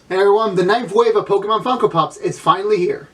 Hey everyone, the 9th wave of Pokemon Funko Pops is finally here.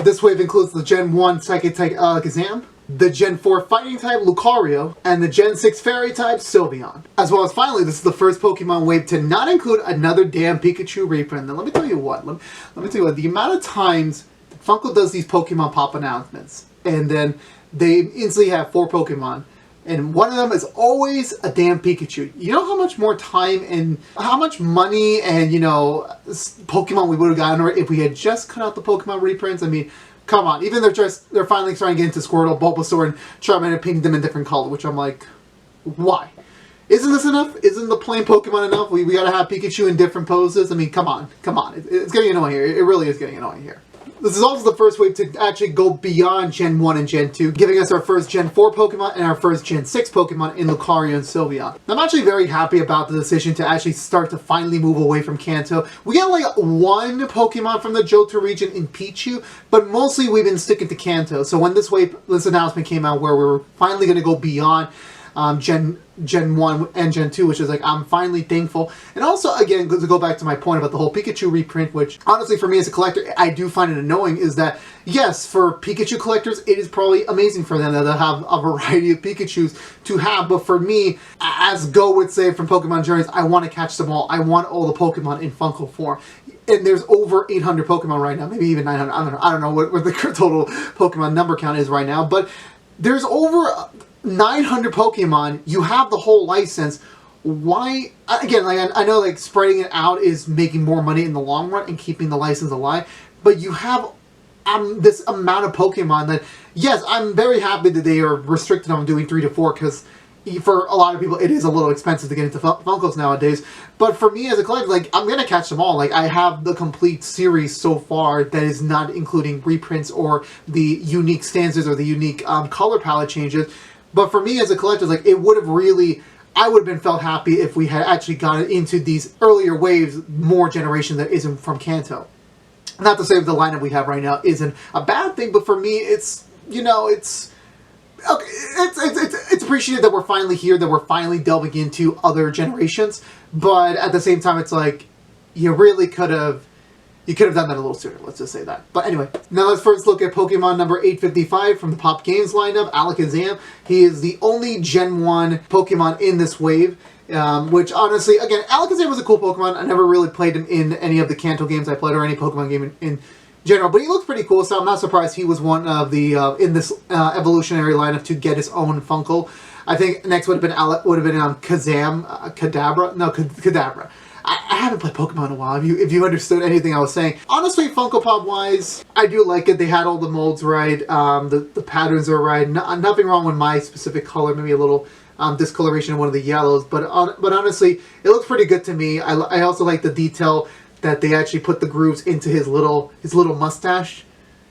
This wave includes the Gen 1 Psychic type Alakazam, the Gen 4 Fighting type Lucario, and the Gen 6 Fairy type Sylveon. As well as finally, this is the first Pokemon wave to not include another damn Pikachu reprint. Now let me tell you what, let me tell you what, the amount of times Funko does these Pokemon Pop announcements, and then they instantly have 4 Pokemon, and one of them is always a damn Pikachu. You know how much more time and how much money and, you know, Pokemon we would have gotten if we had just cut out the Pokemon reprints? I mean, come on. Even they're finally starting to get into Squirtle, Bulbasaur, and Charmander and painting them in different colors, which I'm like, why? Isn't this enough? Isn't the plain Pokemon enough? We gotta have Pikachu in different poses? I mean, come on. Come on. It's getting annoying here. It really is getting annoying here. This is also the first wave to actually go beyond Gen 1 and Gen 2, giving us our first Gen 4 Pokemon and our first Gen 6 Pokemon in Lucario and Sylveon. I'm actually very happy about the decision to actually start to finally move away from Kanto. We got like one Pokemon from the Johto region in Pichu, but mostly we've been sticking to Kanto. So when this announcement came out where we were finally going to go beyond Gen 1 and Gen 2, which is like, I'm finally thankful. And also, again, to go back to my point about the whole Pikachu reprint, which honestly for me as a collector, I do find it annoying, is that, yes, for Pikachu collectors, it is probably amazing for them that they'll have a variety of Pikachus to have, but for me, as Go would say from Pokemon Journeys, I want to catch them all. I want all the Pokemon in Funko form. And there's over 800 Pokemon right now, maybe even 900, I don't know what the total Pokemon number count is right now, but there's over 900 Pokemon. You have the whole license. Why? Again, like I know, like spreading it out is making more money in the long run and keeping the license alive. But you have this amount of Pokemon that, yes, I'm very happy that they are restricted on doing 3 to 4 because for a lot of people it is a little expensive to get into Funkos nowadays. But for me as a collector, like I'm gonna catch them all. Like I have the complete series so far that is not including reprints or the unique stanzas or the unique color palette changes. But for me as a collector, like it would have really, I would have been felt happy if we had actually gotten into these earlier waves, more generation that isn't from Kanto. Not to say the lineup we have right now isn't a bad thing, but for me, it's, you know, it's okay. It's appreciated that we're finally here, that we're finally delving into other generations. But at the same time, it's like you really could have. You could have done that a little sooner, let's just say that. But anyway, now let's first look at Pokemon number 855 from the Pop Games lineup, Alakazam. He is the only Gen 1 Pokemon in this wave, which honestly, again, Alakazam was a cool Pokemon. I never really played him in any of the Kanto games I played or any Pokemon game in general, but he looks pretty cool, so I'm not surprised he was one of the, in this evolutionary lineup to get his own Funko. I think next would have been Kadabra. I haven't played Pokemon in a while, if you understood anything I was saying. Honestly, Funko Pop-wise, I do like it. They had all the molds right, the patterns are right. Nothing wrong with my specific color, maybe a little discoloration in one of the yellows, but honestly, it looks pretty good to me. I also like the detail that they actually put the grooves into his little mustache.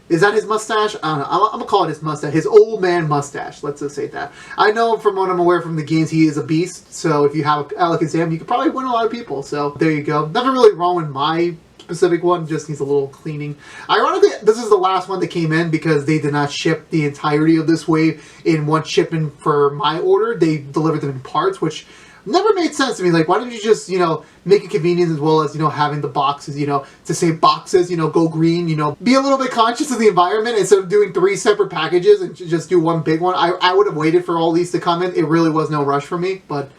Is that his mustache? I don't know. I'm going to call it his mustache. His old man mustache. Let's just say that. I know from what I'm aware from the games, he is a beast. So if you have Alakazam, you could probably win a lot of people. So there you go. Nothing really wrong with my specific one. Just needs a little cleaning. Ironically, this is the last one that came in because they did not ship the entirety of this wave in one shipment for my order. They delivered them in parts, which never made sense to me. Like, why don't you just, you know, make it convenient as well as, you know, having the boxes, you know, to say boxes, you know, go green, you know, be a little bit conscious of the environment instead of doing 3 separate packages and just do one big one. I would have waited for all these to come in. It really was no rush for me, but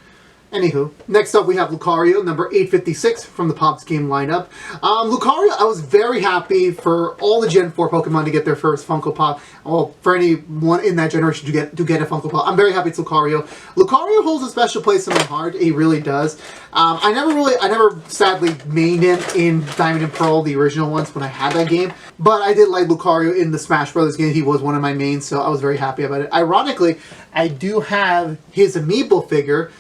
anywho. Next up we have Lucario, number 856 from the Pops game lineup. Lucario, I was very happy for all the Gen 4 Pokemon to get their first Funko Pop. Well, for anyone in that generation to get a Funko Pop. I'm very happy it's Lucario. Lucario holds a special place in my heart. He really does. I never sadly mained him in Diamond and Pearl, the original ones, when I had that game. But I did like Lucario in the Smash Brothers game. He was one of my mains, so I was very happy about it. Ironically, I do have his amiibo figure.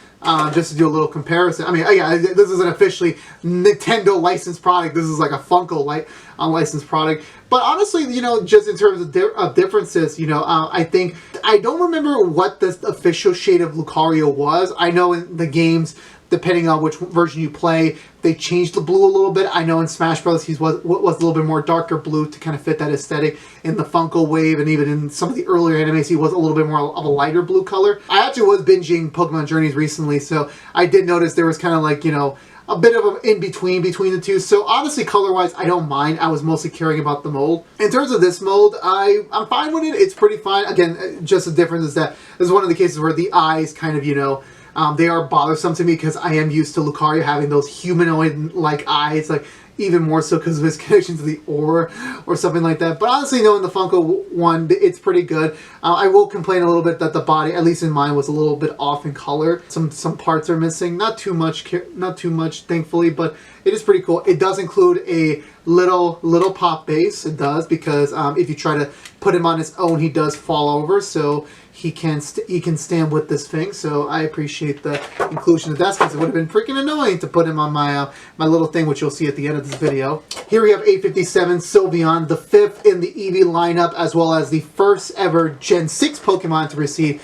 Just to do a little comparison. I mean, yeah, this isn't officially Nintendo licensed product. This is like a Funko unlicensed product. But honestly, you know, just in terms of differences, you know, I think, I don't remember what the official shade of Lucario was. I know in the games, depending on which version you play, they changed the blue a little bit. I know in Smash Bros. He was a little bit more darker blue to kind of fit that aesthetic. In the Funko wave and even in some of the earlier animes, he was a little bit more of a lighter blue color. I actually was binging Pokemon Journeys recently, so I did notice there was kind of like, you know, a bit of an in-between between the two. So honestly, color-wise, I don't mind. I was mostly caring about the mold. In terms of this mold, I'm fine with it. It's pretty fine. Again, just the difference is that this is one of the cases where the eyes kind of, you know, they are bothersome to me because I am used to Lucario having those humanoid-like eyes, like even more so because of his connection to the aura or something like that. But honestly, no, in the Funko one, it's pretty good. I will complain a little bit that the body, at least in mine, was a little bit off in color. Some parts are missing. Not too much, thankfully, but it is pretty cool. It does include a little pop base. It does, because if you try to put him on his own, he does fall over. So he can stand with this thing, so I appreciate the inclusion of that, because it would have been freaking annoying to put him on my my little thing, which you'll see at the end of this video. Here we have 857 Sylveon, the 5th in the Eevee lineup, as well as the first ever Gen 6 Pokemon to receive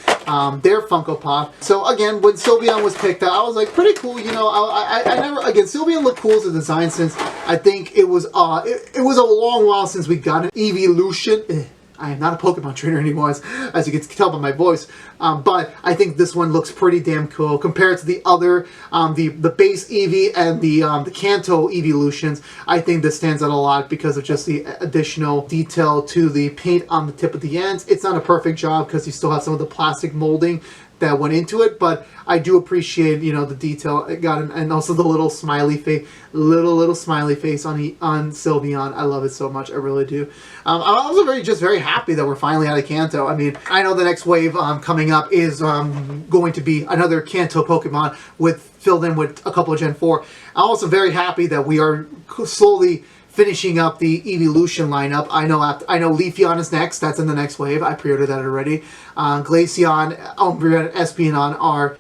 their Funko Pop. So again, when Sylveon was picked out, I was like, pretty cool, you know. I never, again, Sylveon looked cool as a design, since I think it was it was a long while since we got an Eeveelution. I am not a Pokemon trainer anymore, as you can tell by my voice. But I think this one looks pretty damn cool compared to the other, the base Eevee and the Kanto Eeveelutions. I think this stands out a lot because of just the additional detail to the paint on the tip of the ends. It's not a perfect job because you still have some of the plastic molding that went into it, but I do appreciate, you know, the detail it got, and also the little smiley face, little smiley face on Sylveon. I love it so much, I really do. I'm also very happy that we're finally out of Kanto. I mean, I know the next wave coming up is going to be another Kanto Pokemon filled in with a couple of Gen 4. I'm also very happy that we are slowly finishing up the Eeveelution lineup. I know Leafeon is next. That's in the next wave. I pre-ordered that already. Glaceon, Umbreon, and Espeon are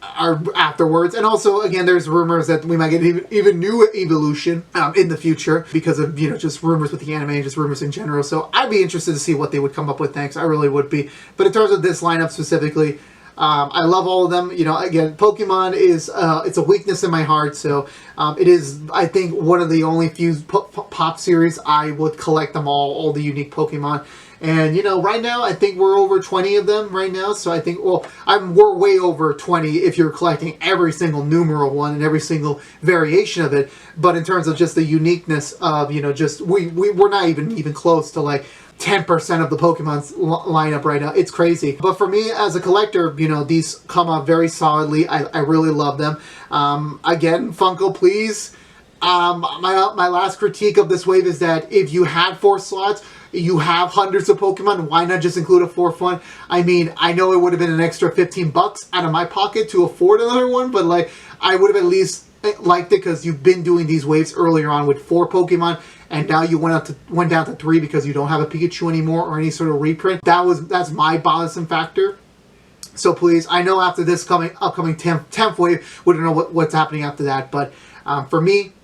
afterwards. And also, again, there's rumors that we might get even new Eeveelution in the future because of, you know, just rumors with the anime and just rumors in general. So I'd be interested to see what they would come up with next. I really would be. But in terms of this lineup specifically, I love all of them. You know, again, Pokemon is it's a weakness in my heart, so it is, I think, one of the only few pop series I would collect them all the unique Pokemon. And, you know, right now, I think we're over 20 of them right now, so I think, well, we're way over 20 if you're collecting every single numeral one and every single variation of it. But in terms of just the uniqueness of, you know, just, we're not even close to, like, 10% of the Pokemon's lineup right now. It's crazy. But for me, as a collector, you know, these come out very solidly. I really love them. Again, Funko, please. My last critique of this wave is that if you had 4 slots, you have hundreds of Pokemon, why not just include a 4th one? I mean, I know it would have been an extra 15 bucks out of my pocket to afford another one, but like, I would have at least liked it because you've been doing these waves earlier on with 4 Pokemon, and now you went down to 3 because you don't have a Pikachu anymore or any sort of reprint. That's my bothersome factor. So please, I know after this upcoming 10th wave, we don't know what's happening after that, but for me,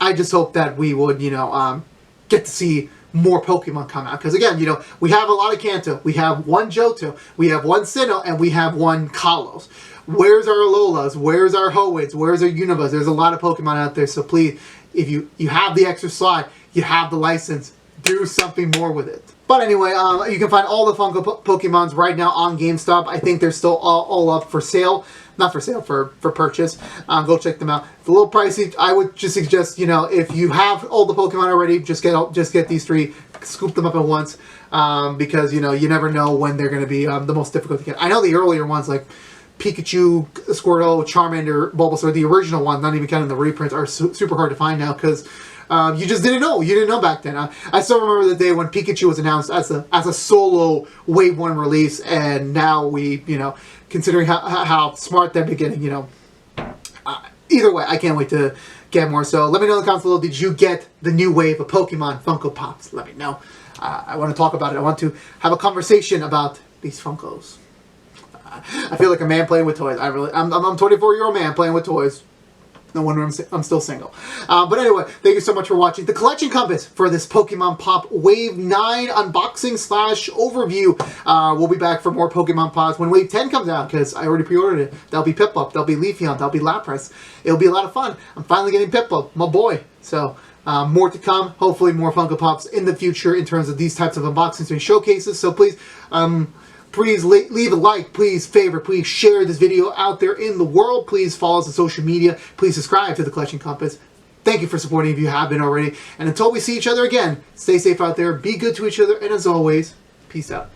I just hope that we would, you know, get to see more Pokemon come out. Because again, you know, we have a lot of Kanto. We have 1 Johto, we have 1 Sinnoh, and we have 1 Kalos. Where's our Alolas? Where's our Hoenns? Where's our Univas? There's a lot of Pokemon out there, so please, if you have the extra slot, you have the license, do something more with it. But anyway, you can find all the Funko Pokemons right now on GameStop. I think they're still all up for sale. Not for sale, for purchase. Go check them out. It's a little pricey. I would just suggest, you know, if you have all the Pokemon already, just get these 3, scoop them up at once, because, you know, you never know when they're going to be the most difficult to get. I know the earlier ones, like Pikachu, Squirtle, Charmander, Bulbasaur, the original ones, not even counting the reprints, are super hard to find now because you just didn't know. You didn't know back then. I still remember the day when Pikachu was announced as a solo Wave 1 release, and now we, you know, considering how smart they're beginning, you know. Either way, I can't wait to get more. So let me know in the comments below, did you get the new wave of Pokemon Funko Pops? Let me know. I want to talk about it. I want to have a conversation about these Funkos. I feel like a man playing with toys. I'm a 24-year-old man playing with toys. No wonder I'm still single. But anyway, thank you so much for watching the collection compass for this Pokemon Pop Wave 9 unboxing / overview. We'll be back for more Pokemon Pops when Wave 10 comes out, because I already pre-ordered it. There'll be Piplup, there'll be Leafeon, there'll be Lapras. It'll be a lot of fun. I'm finally getting Piplup, my boy. So, more to come. Hopefully more Funko Pops in the future in terms of these types of unboxings and showcases. So please, please leave a like, please favorite, please share this video out there in the world. Please follow us on social media. Please subscribe to the Collection Compass. Thank you for supporting if you have been already. And until we see each other again, stay safe out there, be good to each other, and as always, peace out.